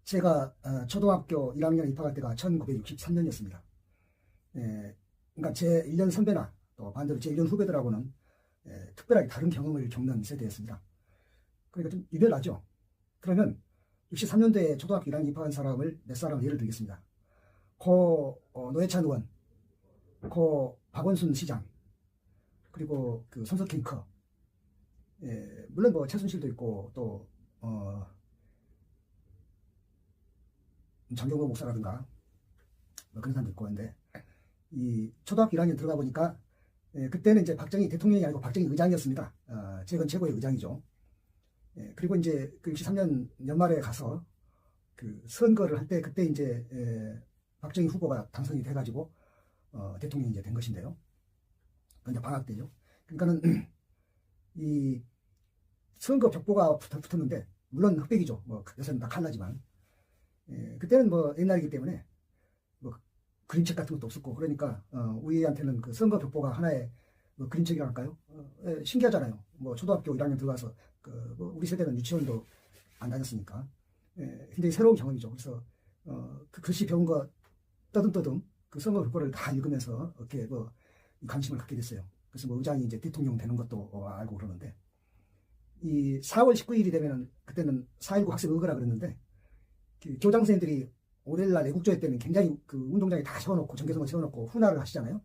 제가 초등학교 1학년 입학할 때가 1963년이었습니다. 그러니까 제 1년 선배나 또 반대로 제 1년 후배들하고는 특별하게 다른 경험을 겪는 세대였습니다. 그러니까 좀 유별나죠. 그러면 63년도에 초등학교 1학년 입학한 사람을 몇 사람을 예를 들겠습니다. 고 노회찬 의원, 고 박원순 시장, 그리고 그 손석희 물론 뭐 최순실도 있고 또 장경호 목사라든가 뭐 그런 사람도 있고 한데, 이 초등학교 1학년 들어가 보니까 그때는 이제 박정희 대통령이 아니고 박정희 의장이었습니다. 재건 최고의 의장이죠. 그리고 이제 그 63년 연말에 가서 그 선거를 할 때 그때 이제 박정희 후보가 당선이 돼가지고 대통령이 이제 된 것인데요. 근데 방학 때죠. 그러니까는 이 선거 벽보가 붙었는데, 물론 흑백이죠. 뭐 요새는 다 칼라지만 그때는 뭐 옛날이기 때문에 뭐 그림책 같은 것도 없었고, 그러니까 우리한테는 그 선거 벽보가 하나의 뭐 그림책이라 할까요? 신기하잖아요. 뭐 초등학교 1학년 들어가서 뭐 우리 세대는 유치원도 안 다녔으니까 굉장히 새로운 경험이죠. 그래서 그 글씨 배운 거 떠듬떠듬 그 선거 벽보를 다 읽으면서 이렇게 뭐 관심을 갖게 됐어요. 그래서 뭐 의장이 이제 대통령 되는 것도 알고 그러는데, 이 4월 19일이 되면은 그때는 4.19 학생 의거라 그랬는데, 그 교장 선생님들이 5일날 애국조회 때는 굉장히 그 운동장에 다 세워놓고 전개선거 세워놓고 훈화를 하시잖아요.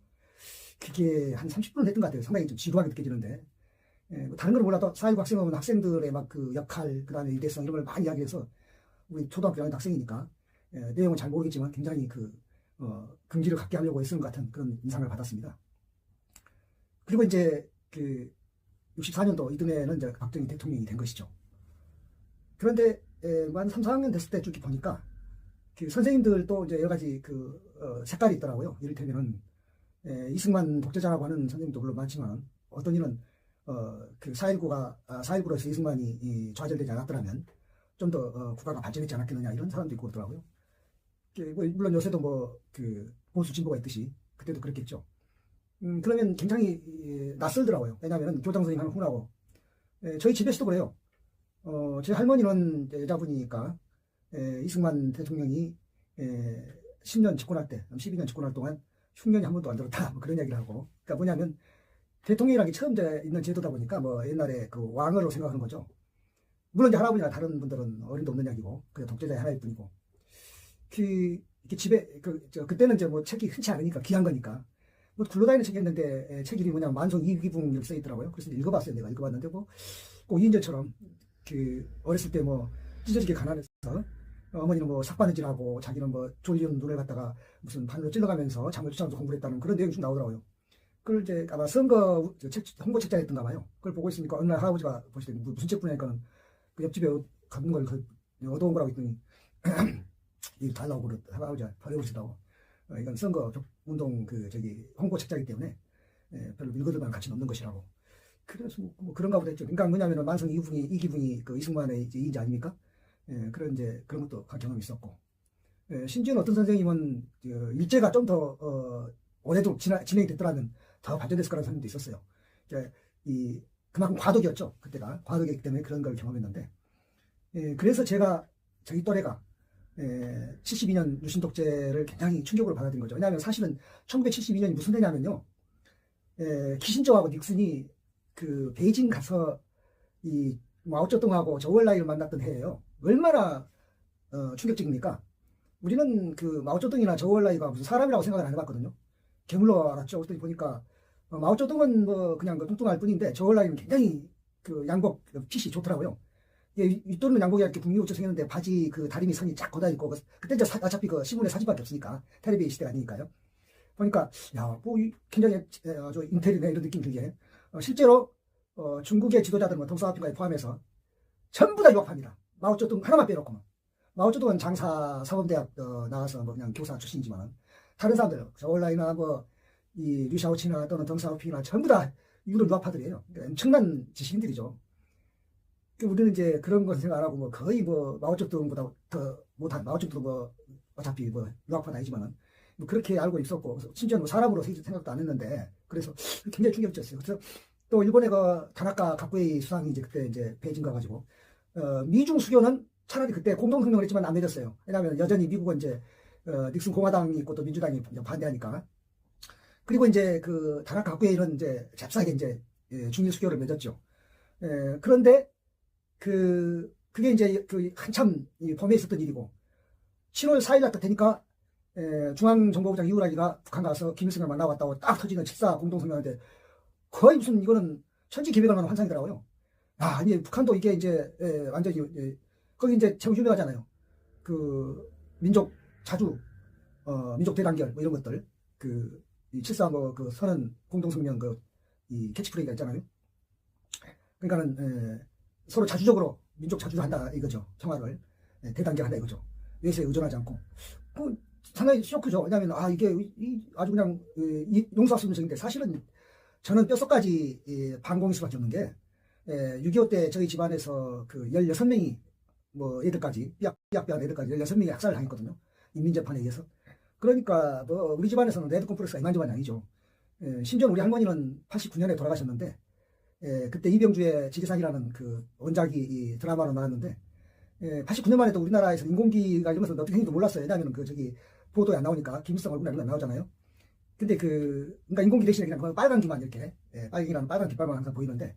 그게 한 30분을 했던 것 같아요. 상당히 좀 지루하게 느껴지는데, 뭐 다른 걸 몰라도 4.19 학생은 학생들의 막 그 역할, 그 다음에 위대성 이런 걸 많이 이야기해서, 우리 초등학교 1학년 학생이니까 내용은 잘 모르겠지만 굉장히 그 긍지를 갖게 하려고 애쓰는 것 같은 그런 인상을 받았습니다. 그리고 이제 그 64년도 이듬해는 이제 박정희 대통령이 된 것이죠. 그런데 한 3, 4학년 됐을 때 쭉 보니까 그 선생님들도 이제 여러 가지 그 색깔이 있더라고요. 이를테면은 이승만 독재자라고 하는 선생님도 물론 많지만, 어떤 이는 그 4.19로서 이승만이 좌절되지 않았더라면 좀 더 국가가 발전했지 않았겠느냐, 이런 사람도 있고 그러더라고요. 물론 요새도 뭐 그 보수 진보가 있듯이 그때도 그랬겠죠. 그러면 굉장히 낯설더라고요. 왜냐하면 교장 선생님 하는 훈하고, 저희 집에서도 그래요. 제 할머니는 여자분이니까 이승만 대통령이 10년 집권할 때, 12년 집권할 동안 흉년이 한 번도 안 들었다, 뭐 그런 얘기를 하고. 그러니까 뭐냐면 대통령이라는 게 처음 있는 제도다 보니까 뭐 옛날에 그 왕으로 생각하는 거죠. 물론 이제 할아버지나 다른 분들은 어림도 없는 이야기고, 그냥 독재자의 하나일 뿐이고. 이렇게 집에 그때는 이제 뭐 책이 흔치 않으니까, 귀한 거니까 뭐 굴러다니는 책이 있는데, 책 이름이 뭐냐면 만성 이기붕 이렇게 써 있더라고요. 그래서 읽어봤어요. 내가 읽어봤는데 뭐 꼭 이인재처럼 그 어렸을 때 뭐 찢어지게 가난해서 어머니는 뭐 삭바느질하고 자기는 뭐 졸린 눈을 갖다가 무슨 바늘로 찔러가면서 잠을 쫓아가면서 공부를 했다는 그런 내용이 좀 나오더라고요. 그걸 이제 아마 선거 홍보 책자였던가 봐요. 그걸 보고 있으니까 어느 날 할아버지가 보시더니 무슨 책 보냐니까는 그 옆집에 갖는 걸 얻어온 거라고 했더니 이 달라고 할아버지가 버려보시더라고. 이건 선거 운동 홍보 책자이기 때문에 별로 읽어둘 만한 가치는 없는 것이라고. 그래서 뭐 그런가 보다 했죠. 그러니까 뭐냐면 만성 이기붕이 그 이승만의 이제 이인자 아닙니까? 그런 것도 경험이 있었고, 심지어는 어떤 선생님은 일제가 좀 더 오래도록 진행이 됐더라면 더 발전됐을 거라는 선생님도 있었어요. 그만큼 과도기였죠. 그때가 과도기였기 때문에 그런 걸 경험했는데, 그래서 저희 또래가 72년 유신 독재를 굉장히 충격으로 받아들인 거죠. 왜냐하면 사실은 1972년이 무슨 해냐면요, 키신저하고 닉슨이 그 베이징 가서 이 마오쩌둥하고 저우얼라이를 만났던 해예요. 얼마나 충격적입니까? 우리는 그 마오쩌둥이나 저우얼라이가 무슨 사람이라고 생각을 안 해봤거든요. 괴물로 알았죠. 그랬더니 보니까 마오쩌둥은 뭐 그냥 뚱뚱할 뿐인데, 저우얼라이는 굉장히 그 양복 핏이 좋더라고요. 윗도는 양복이 이렇게 북미우쳐 생겼는데 바지 그 다리미 선이 쫙 걷어 있고, 그때 이제 어차피 그 신문에 사진밖에 없으니까, 텔레비전 시대가 아니니까요. 보니까 뭐 굉장히 아주 인텔이네 이런 느낌 들게, 실제로 중국의 지도자들 뭐 덩사오핑까지 포함해서 전부 다 유학파입니다. 마오쩌둥 하나만 빼놓고는. 마오쩌둥은 장사 사범대학 나와서 뭐 그냥 교사 출신이지만, 다른 사람들 저울라이나 뭐 이 류샤오치나 또는 덩사오핑이나 전부 다 유럽 유학파들이에요. 그러니까 엄청난 지식인들이죠. 우리는 이제 그런 것을 생각 안 하고 뭐 거의 뭐 마오쩌둥보다 더 못한, 마오쩌둥도 뭐 어차피 뭐 유학파는 아니지만은 뭐 그렇게 알고 있었고, 심지어 뭐 사람으로 생각도 안 했는데, 그래서 굉장히 충격적이었어요. 그래서 또 일본의 그 다나카 가쿠에이 수상이 이제 그때 이제 베이징 가가지고 미중 수교는 차라리 그때 공동성명을 했지만 안 맺었어요. 왜냐하면 여전히 미국은 이제 닉슨 공화당이 있고 또 민주당이 반대하니까. 그리고 이제 그 다나카 하쿠에이는 이제 잽싸게 이제 중일 수교를 맺었죠. 그런데 그게 이제 그 한참 봄에 있었던 일이고 7월 4일 날 되니까 중앙정보부장 이우라기가 북한 가서 김일성을 만나고 왔다고 딱 터지는 7.4 공동성명인데 거의 무슨 이거는 천지기백을 하는 환상이더라고요. 아니 북한도 이게 이제 완전히 거기 이제 참 유명하잖아요. 그 민족 자주 민족 대단결 뭐 이런 것들 이 7.4 그 선언 공동성명 이 캐치프레이가 있잖아요. 그러니까는 서로 자주적으로 민족 자주를 한다 이거죠. 평화를 대단결한다 이거죠. 외세에 의존하지 않고 상당히 쇼크죠. 왜냐하면 이게 아주 그냥 용서할 수 없는 적인데 사실은 저는 뼛속까지 반공일 수밖에 없는 게 6.25 때 저희 집안에서 그 16명이 뭐 애들까지 삐약삐약한 애들까지 16명이 학살을 당했거든요. 인민재판에 의해서. 그러니까 뭐 우리 집안에서는 레드 콤플렉스가 이만저만이 아니죠. 심지어 우리 할머니는 89년에 돌아가셨는데 그때 이병주의 지리산이라는 그 원작이 이 드라마로 나왔는데 89년만 해도 우리나라에서 인공기가 이러면서 어떻게 생긴지도 몰랐어요. 왜냐하면 보도에 안 나오니까 김일성 얼굴이 안 나오잖아요. 근데 그러니까 인공기 대신에 그냥 빨간 기만 이렇게 빨갱이라는 빨간 깃발만 항상 보이는데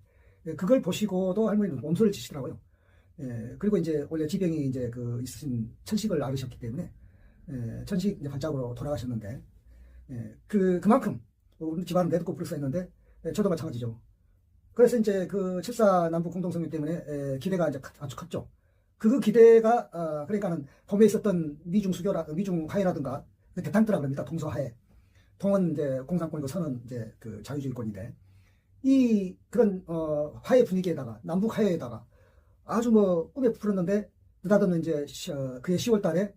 그걸 보시고도 할머니는 몸소리를 치시더라고요. 그리고 이제 원래 지병이 이제 있으신 천식을 앓으셨기 때문에 천식 이제 발작으로 돌아가셨는데 그만큼 우리 집안은 레드 콤플렉스가 있는데 저도 마찬가지죠. 그래서 이제 7.4 남북 공동성명 때문에 기대가 이제 아주 컸죠. 그 기대가 그러니까는 봄에 있었던 미중 화해라든가 대탕트라 그럽니다. 동서화해. 동은 이제 공산권이고 서는 이제 자유주의권인데 그런 화해 분위기에다가 남북 화해에다가 아주 뭐 꿈에 부풀었는데 느닷없는 이제 그해 10월 달에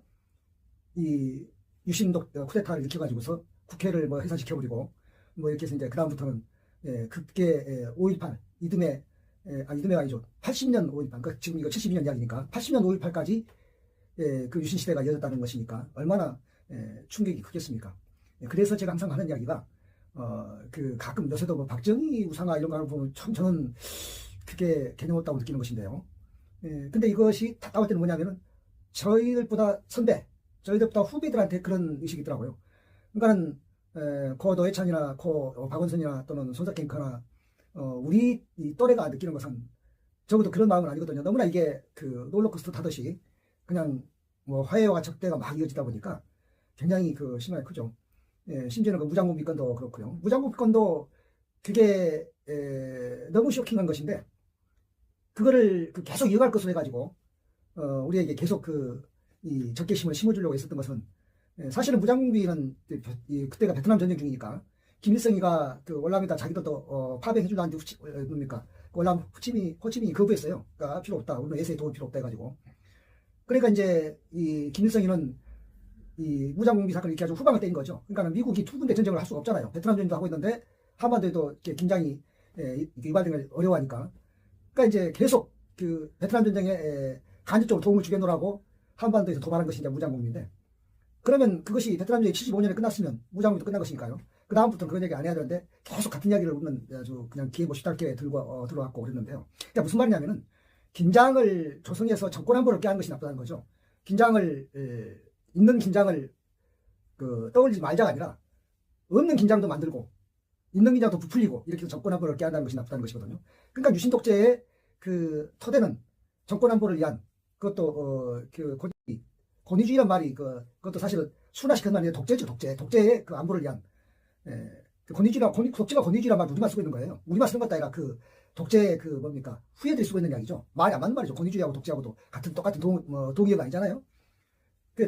이 유신독 쿠데타를 일으켜가지고서 국회를 뭐 해산시켜버리고 뭐 이렇게 해서 이제 그다음부터는 급게 5.18 이듬해가 아니죠. 80년 5.18 그러니까 지금 이거 72년 이야기니까 80년 5.18까지 그 유신 시대가 이어졌다는 것이니까 얼마나 충격이 크겠습니까. 그래서 제가 항상 하는 이야기가 가끔 요새도 뭐 박정희 우상화 이런 거 보면 참 저는 그게 개념 없다고 느끼는 것인데요. 근데 이것이 답답할 때는 뭐냐면은 저희들보다 후배들한테 그런 의식이 있더라고요. 그러니까는 고 노회찬이나 고 박원순이나 또는 손석행커나 우리 이 또래가 느끼는 것은 적어도 그런 마음은 아니거든요. 너무나 이게 롤러코스터 타듯이 그냥 뭐 화해와 적대가 막 이어지다 보니까 굉장히 심하게 크죠. 심지어는 무장군 비건도 그렇고요. 무장군 비건도 그게 너무 쇼킹한 것인데 그거를 계속 이어갈 것으로 해가지고 우리에게 계속 이 적개심을 심어주려고 했었던 것은 사실은 무장군비는 그때가 베트남 전쟁 중이니까 김일성이가 월남에다 자기들도 파병해주려는데 뭡니까 월남 호치민이 거부했어요. 그러니까 필요 없다. 우리는 외세에 도울 필요 없다 해가지고. 그러니까 이제 이 김일성이는 이 무장공비 사건을 이렇게 아주 후방을 뗀 거죠. 그러니까 미국이 두 군데 전쟁을 할 수가 없잖아요. 베트남 전쟁도 하고 있는데 한반도에도 이렇게 긴장이 유발되는 걸 어려워하니까. 그러니까 이제 계속 베트남 전쟁에 간접적으로 도움을 주겠노라고 한반도에서 도발한 것이 이제 무장공비인데 그러면 그것이 베트남 전쟁이 75년에 끝났으면 무장공비도 끝난 것이니까요. 그 다음부터는 그런 얘기 안 해야 되는데 계속 같은 이야기를 우리는 아주 그냥 기회 못 쉽게 들어왔고 그랬는데요. 그러니까 무슨 말이냐면은 긴장을 조성해서 정권 안보를 깨는 것이 나쁘다는 거죠. 있는 긴장을 떠올리지 말자가 아니라 없는 긴장도 만들고 있는 긴장도 부풀리고 이렇게 해서 정권 안보를 깨한다는 것이 나쁘다는 것이거든요. 그러니까 유신 독재의 토대는 정권 안보를 위한 그것도 권위주의란 말이 그것도 사실은 순화시키는 말이 독재죠. 독재의 안보를 위한 독재가 권위주의란 말을 우리만 쓰고 있는 거예요. 우리만 쓰는 것도 아니라 독재의 후예들이 쓰고 있는 이야기죠. 말이 안 맞는 말이죠. 권위주의하고 독재하고도 똑같은 동의어가 아니잖아요.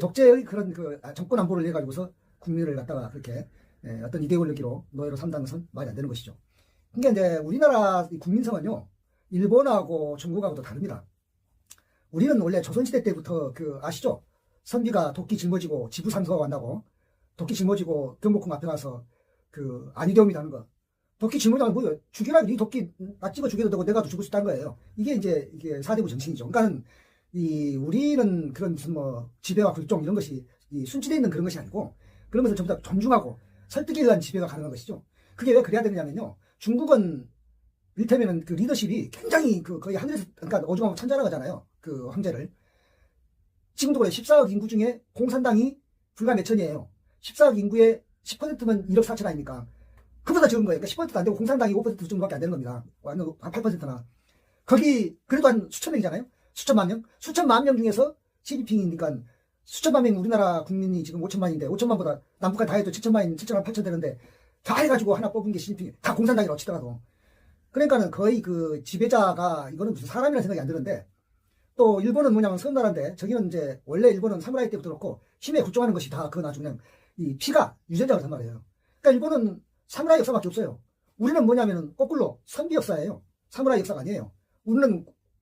독재의 그런 정권 안보를 해가지고서 국민을 갖다가 그렇게 어떤 이데올로기로 노예로 삼다는 것은 말이 안 되는 것이죠. 그러니까 이제 우리나라 국민성은요, 일본하고 중국하고도 다릅니다. 우리는 원래 조선시대 때부터 아시죠? 선비가 도끼 짊어지고 지부상서가 간다고 도끼 짊어지고 경복궁 앞에 가서 안희대음이 하는 거. 도끼 짊어지면 뭐예요? 죽여라. 네 도끼 나 찍어 죽여도 되고 내가 죽을 수 있다는 거예요. 이게 사대부 정신이죠. 그러니까는 우리는 그런 무슨 지배와 굴종 이런 것이 순치되어 있는 그런 것이 아니고 그런 것을 전부 다 존중하고 설득에 의한 지배가 가능한 것이죠. 그게 왜 그래야 되느냐면요. 중국은 이를테면은 리더십이 굉장히 거의 하늘에서 그러니까 오죽하면 천자라고 하잖아요. 황제를. 지금도 그래. 14억 인구 중에 공산당이 불과 몇 천이에요. 14억 인구의 10%면 1억 4천 아닙니까? 그보다 적은 거예요. 그러니까 10%도 안 되고 공산당이 5% 정도밖에 안 되는 겁니다. 한 8%나. 거기 그래도 한 수천 명이잖아요. 수천만 명. 수천만 명 중에서 시진핑이니까 수천만 명 우리나라 국민이 지금 5천만인데 5천만보다 남북한 다 해도 7천만 7천만 8천 되는데 다 해가지고 하나 뽑은 게 시진핑. 다 공산당이라고 치더라도. 그러니까는 거의 그 지배자가 이거는 무슨 사람이라는 생각이 안 드는데 또 일본은 뭐냐면 선나라인데 저기는 이제 원래 일본은 사무라이 때부터 그렇고 힘에 굴종하는 것이 다 그건 아주 그냥 이 피가 유전자가 그렇단 말이에요. 그러니까 일본은 사무라이 역사밖에 없어요. 우리는 뭐냐면은 거꾸로 선비 역사예요. 사무라이 역사가 아니에요.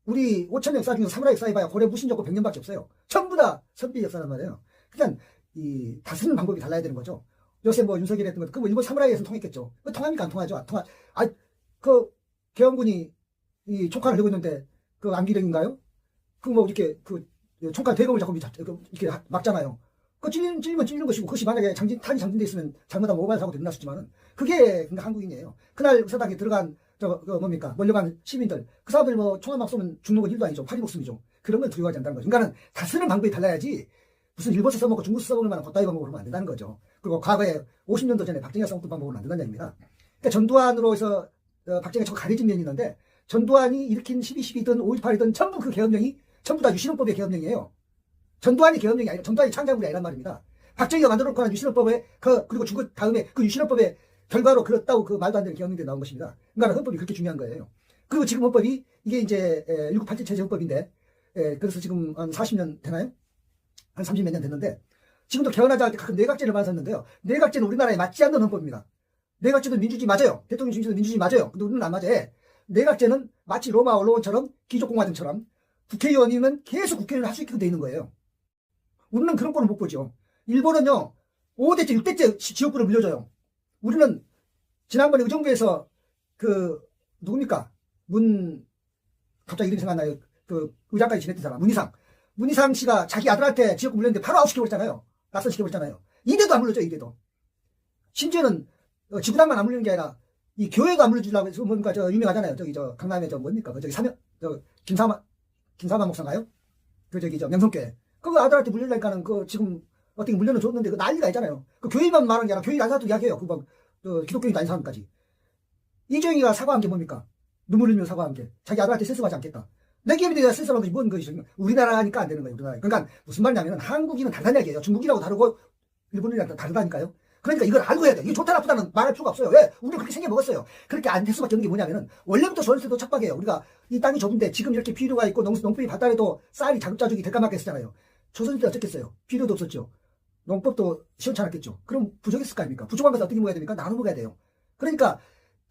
우리 5천 역사 중에 사무라이 역사 해봐야 고래 무신적고 100년밖에 없어요. 전부 다 선비 역사란 말이에요. 그러니까 이 다스리는 방법이 달라야 되는 거죠. 요새 뭐 윤석열이 했던 것, 그 뭐 일본 사무라이에서는 통했겠죠. 그 통합니까? 안 통하죠. 그 계엄군이 이 총칼을 들고 있는데 그 안기령인가요? 그 뭐 이렇게 그 총칼 대검을 자꾸 이렇게 막잖아요. 그 찔리면 찔리는 것이고 그것이 만약에 탄이 장전돼 있으면 잘못하면 오발 사고 일어날 수 있지만은 그게 그러니까 한국인이에요. 그날 의사당에 들어간 뭡니까 몰려간 시민들 그 사람들 뭐 총알 막 쏘면 죽는 건 일도 아니죠. 파리 목숨이죠. 그런 건 두려워하지 않는다는 거죠. 그러니까는 다스리는 방법이 달라야지 무슨 일본서 써먹고 중국서 써먹을 만한 겉다위 방법으로 하면 안 된다는 거죠. 그리고 과거에 50년도 전에 박정희가 써먹던 방법으로는 안 된다는 얘기입니다. 그러니까 전두환으로 해서 박정희가 저 가려진 면이 있는데 전두환이 일으킨 12.12든 5.18이든 전부 그 계엄령이 전부 다 유신헌법의 계엄령이에요. 전두환이 계엄령이 아니라 전두환이 창작물이 아니란 말입니다. 박정희가 만들어놓고 한 유신헌법에 그리고 죽은 다음에 그 유신헌법의 결과로 그렇다고 그 말도 안 되는 계엄령이 나온 것입니다. 그러니까 헌법이 그렇게 중요한 거예요. 그리고 지금 헌법이 이게 이제 1987 체제 헌법인데 그래서 지금 한 40년 되나요? 한 30몇 년 됐는데 지금도 개헌하자 할 때 가끔 내각제를 만들었는데요. 내각제는 우리나라에 맞지 않는 헌법입니다. 내각제도 민주주의 맞아요. 대통령 중심도 민주주의 맞아요. 근데 우리는 안 맞아요. 내각제는 마치 로마 언론처럼 귀족공화정처럼 국회의원이면 계속 국회의원을 할 수 있게 돼 있는 거예요. 우리는 그런 거는 못 보죠. 일본은요 5대째 6대째 지역구를 물려줘요. 우리는 지난번에 의정부에서 그 누굽니까 갑자기 이름이 생각나요. 그 의장까지 지냈던 사람 문희상 씨가 자기 아들한테 지역구 물렸는데 바로 아웃시켜버렸잖아요. 낯선시켜버렸잖아요. 이래도 안 물려줘. 이래도 심지어는 지구당만 안 물리는 게 아니라 이 교회도 안 물려주려고 해서 뭡니까 저 유명하잖아요. 저기 저 강남에 저 뭡니까 저기 김사만 목사인가요? 그 저기 저 명성교회 그거 아들한테 물리려니까는 그 지금 어떻게 물려는 줬는데 그 난리가 있잖아요. 그 교회만 말하는 게 아니라 교회 안사도 이야기해요. 그 막 기독교인도 아닌 사람까지. 이정희가 사과한 게 뭡니까? 눈물 흘리며 사과한 게 자기 아들한테 세습하지 않겠다. 내 기업에 대해서 세습한 것이 뭔 것이 우리나라니까 안 되는 거예요. 우리나라. 그러니까 무슨 말이냐면 한국인은 다른 이야기예요. 중국이라고 다르고 일본이랑 다르다니까요. 그러니까 이걸 알고 해야 돼. 이게 좋다 나쁘다는 말할 필요가 없어요. 왜? 우리는 그렇게 생겨먹었어요. 그렇게 안 될 수밖에 없는 게 뭐냐면은 원래부터 조선시대도 척박해요. 우리가 이 땅이 좁은데 지금 이렇게 비료가 있고 농법이 발달해도 쌀이 자급자족이 될까말까 했었잖아요. 조선시대 어떻겠어요? 비료도 없었죠. 농법도 시원찮았겠죠. 그럼 부족했을 거 아닙니까? 부족한 것을 어떻게 먹어야 됩니까? 나눠 먹어야 돼요. 그러니까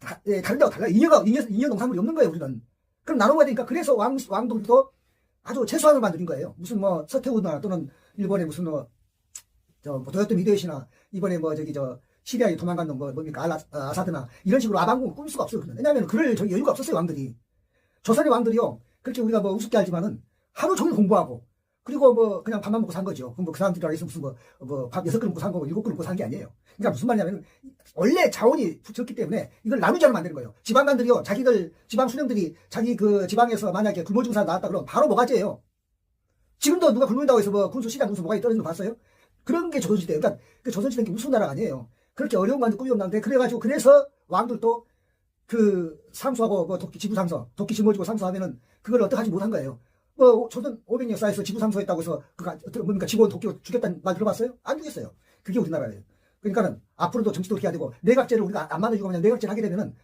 다른 데하고 달라요. 잉여 농산물이 없는 거예요. 우리는. 그럼 나눠 먹어야 되니까 그래서 왕들도 아주 최소한을 만드는 거예요. 무슨 뭐 서태후나 또는 일본의 무슨 도요토미 히데요시나 이번에 뭐 저기 시리아에 도망간 놈 뭡니까 아사드나 이런 식으로 아방궁을 꾸밀 수가 없어요. 왜냐하면 그럴 여유가 없었어요. 왕들이. 조선의 왕들이요. 그렇게 우리가 뭐 우습게 알지만은 하루 종일 공부하고 그리고 뭐 그냥 밥만 먹고 산 거죠. 그럼 그 사람들이 알아서 무슨 밥 6그릇 먹고 산 거고 7그릇 먹고 산 게 아니에요. 그러니까 무슨 말이냐면 원래 자원이 적기 때문에 이걸 나누지 않으면 안 되는 거예요. 지방간들이요. 자기들 지방 수령들이 자기 그 지방에서 만약에 굶어 죽은 사람 나왔다 그러면 바로 모가지예요. 지금도 누가 굶는다고 해서 뭐 군수 시장 군수 모가지 떨어지는 거 봤어요? 그런 게 조선시대예요. 그러니까 그 조선시대는 게 무슨 나라가 아니에요. 그렇게 어려운 관도 꿈이 없는데 그래가지고 그래서 왕들도 그 상수하고 뭐 도끼 지부상서 도끼 짊어지고 상수하면은 그걸 어떡하지 못한 거예요. 뭐 조선 500년 역사에서 지부상서했다고 해서 뭡니까 직원 도끼로 죽였다는 말 들어봤어요? 안 죽였어요. 그게 우리나라예요. 그러니까는 앞으로도 정치도 그렇게 해야 되고 내각제를 우리가 안 만들고 그냥 내각제를 하게 되면은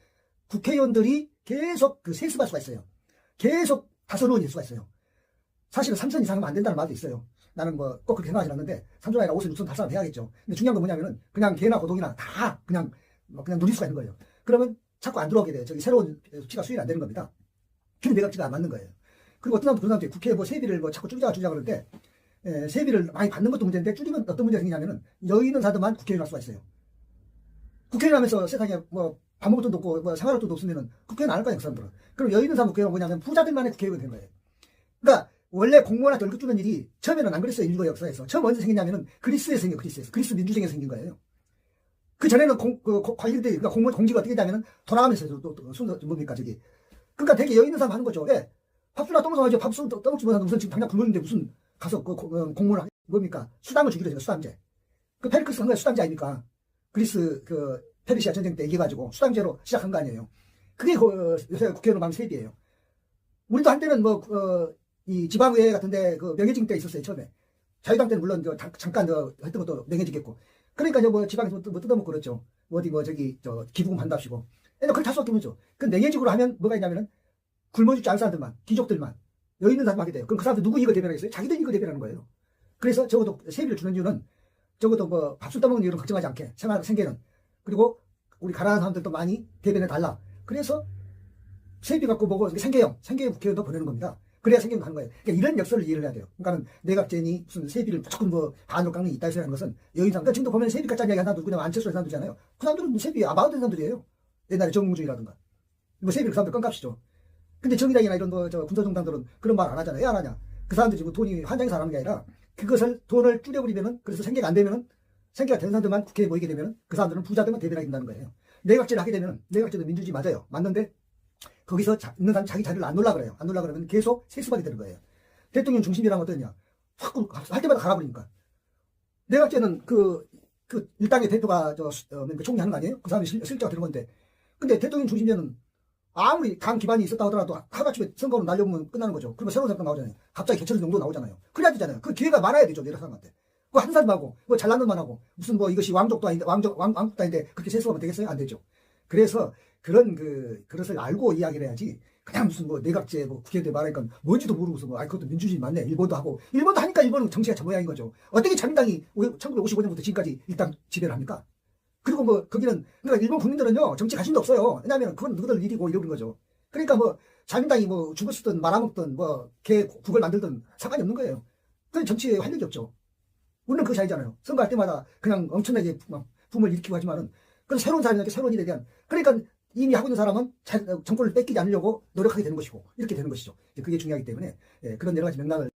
국회의원들이 계속 그 세습할 수가 있어요. 계속 다선의원이 될 수가 있어요. 사실은 3선 이상은 안 된다는 말도 있어요. 나는 뭐 꼭 그렇게 생각하지 않는데 3선 아니라 5선, 6선, 8선 해야겠죠. 근데 중요한 건 뭐냐면은 그냥 개나 고동이나 다 그냥 누릴 수가 있는 거예요. 그러면 자꾸 안 들어오게 돼요. 저기 새로운 치가 수익이 안 되는 겁니다. 그럼 내각제가 안 맞는 거예요. 그리고 어떤 사람도 그런 사람들이 국회에 뭐 세비를 뭐 자꾸 줄이자 그러는데 세비를 많이 받는 것도 문제인데 줄이면 어떤 문제가 생기냐면은 여유 있는 사람들만 국회의원 할 수가 있어요. 국회의원 하면서 세상에 뭐 밥 먹을 돈도 없고 뭐 생활할 돈도 없으면은 국회의원 안 할 거예요. 그 사람들은. 그럼 여유 있는 사람 국회의원 뭐냐면 부자들만의 국회의원이 된 거예요. 그러니까 원래 공무원한테 월급 주는 일이 처음에는 안 그랬어요. 인류 역사에서. 처음 언제 생겼냐면은 그리스에서 생겨. 그리스 민주정에서 생긴 거예요. 그 전에는 관리들이 그러니까 공무원 공직이 어떻게 되냐면은 돌아가면서 또 순서 뭡니까 저기. 그러니까 되게 여유 있는 사람 하는 거죠. 왜? 밥수나 떠먹어야지. 밥수 떠먹지 못하는 무슨 지금 당장 굶었는데 무슨 가서 그 공무원을 뭡니까? 수당을 주기로 했어요. 수당제. 그 페르크스 한 거야. 수당제 아닙니까? 그리스 그 페르시아 전쟁 때 얘기해가지고 수당제로 시작한 거 아니에요. 그게 요새 국회의원 하면 세비예요. 우리도 한때는 이 지방의회 같은데 그 명예직 때 있었어요. 처음에. 자유당 때는 물론 잠깐 했던 것도 명예직했고. 그러니까 뭐 지방에서 뭐 뜯어먹고 그랬죠. 어디 기부금 한답시고. 그렇게 할 수밖에 없죠. 그 명예직으로 하면 뭐가 있냐면은 굶어 죽지 않은 사람들만, 귀족들만, 여유 있는 사람 하게 돼요. 그럼 그 사람들 누구 이익을 대변하겠어요? 자기들 이익을 대변하는 거예요. 그래서 적어도 세비를 주는 이유는 적어도 뭐 밥술 떠먹는 이유는 걱정하지 않게 생계는. 그리고 우리 가난한 사람들도 많이 대변해 달라. 그래서 세비 갖고 보고 생계형 국회의원도 보내는 겁니다. 그래야 생계형 가는 거예요. 그러니까 이런 역설을 이해를 해야 돼요. 그러니까는 내각제니 무슨 세비를 무조건 뭐 반으로 깎는 게 있다 해서 하는 것은 여인상. 그러니까 지금도 보면 세비 깎자는 이야기 하는 사람들 그냥 안철수 사람들이잖아요. 그 사람들은 세비 마흔 사람들이에요. 옛날에 정몽주의라든가. 뭐 세비를 그 사람들 껌값이죠. 근데 정의당이나 이런 군사정당들은 그런 말 안 하잖아요. 왜 안 하냐? 그 사람들이 지금 돈이 환장해서 안 하는 게 아니라 그것을 돈을 줄여버리면은 그래서 생계가 안 되면은 생계가 되는 사람들만 국회에 모이게 되면은 그 사람들은 부자들만 대변하게 된다는 거예요. 내각제를 하게 되면은 내각제도 민주주의 맞아요. 맞는데 거기서 있는 사람 자기 자리를 안 놓으려 그래요. 안 놓으려 그러면 계속 세수받게 되는 거예요. 대통령 중심이라는 건 어떠냐? 확 할 때마다 갈아버리니까. 내각제는 그 일당의 대표가 총리 하는 거 아니에요? 그 사람이 실제가 되는 건데. 근데 대통령 중심제는 아무리 당 기반이 있었다 하더라도 하루아침에 선거로 날려오면 끝나는 거죠. 그러면 새로운 사람 나오잖아요. 갑자기 개철 정도 나오잖아요. 그래야 되잖아요. 그 기회가 많아야 되죠. 내가 사람한테. 그 한 사람하고 뭐 잘난 놈만 하고 무슨 뭐 이것이 왕족도 아닌데 왕국도 아닌데 그렇게 세수하면 되겠어요? 안 되죠. 그래서 그런 그것을 알고 이야기를 해야지. 그냥 무슨 뭐 내각제 국회의원 말하니까 뭔지도 모르고서 그것도 민주주의 맞네. 일본도 하고 일본도 하니까 일본은 정치가 저 모양인 거죠. 어떻게 자민당이 1955년부터 지금까지 일당 지배를 합니까? 그리고 뭐 거기는 그러니까 일본 국민들은요 정치 관심도 없어요. 왜냐하면 그건 누구들 일이고 이러는 거죠. 그러니까 뭐 자민당이 뭐 죽었든 말아먹든 뭐 개 국을 만들든 상관이 없는 거예요. 그건 정치에 활력이 없죠. 우리는 그것이 아니잖아요. 선거할 때마다 그냥 엄청나게 붐을 일으키고 하지만은 그건 새로운 사람에게 새로운 일에 대한 그러니까 이미 하고 있는 사람은 정권을 뺏기지 않으려고 노력하게 되는 것이고 이렇게 되는 것이죠. 그게 중요하기 때문에 그런 여러 가지 맥락을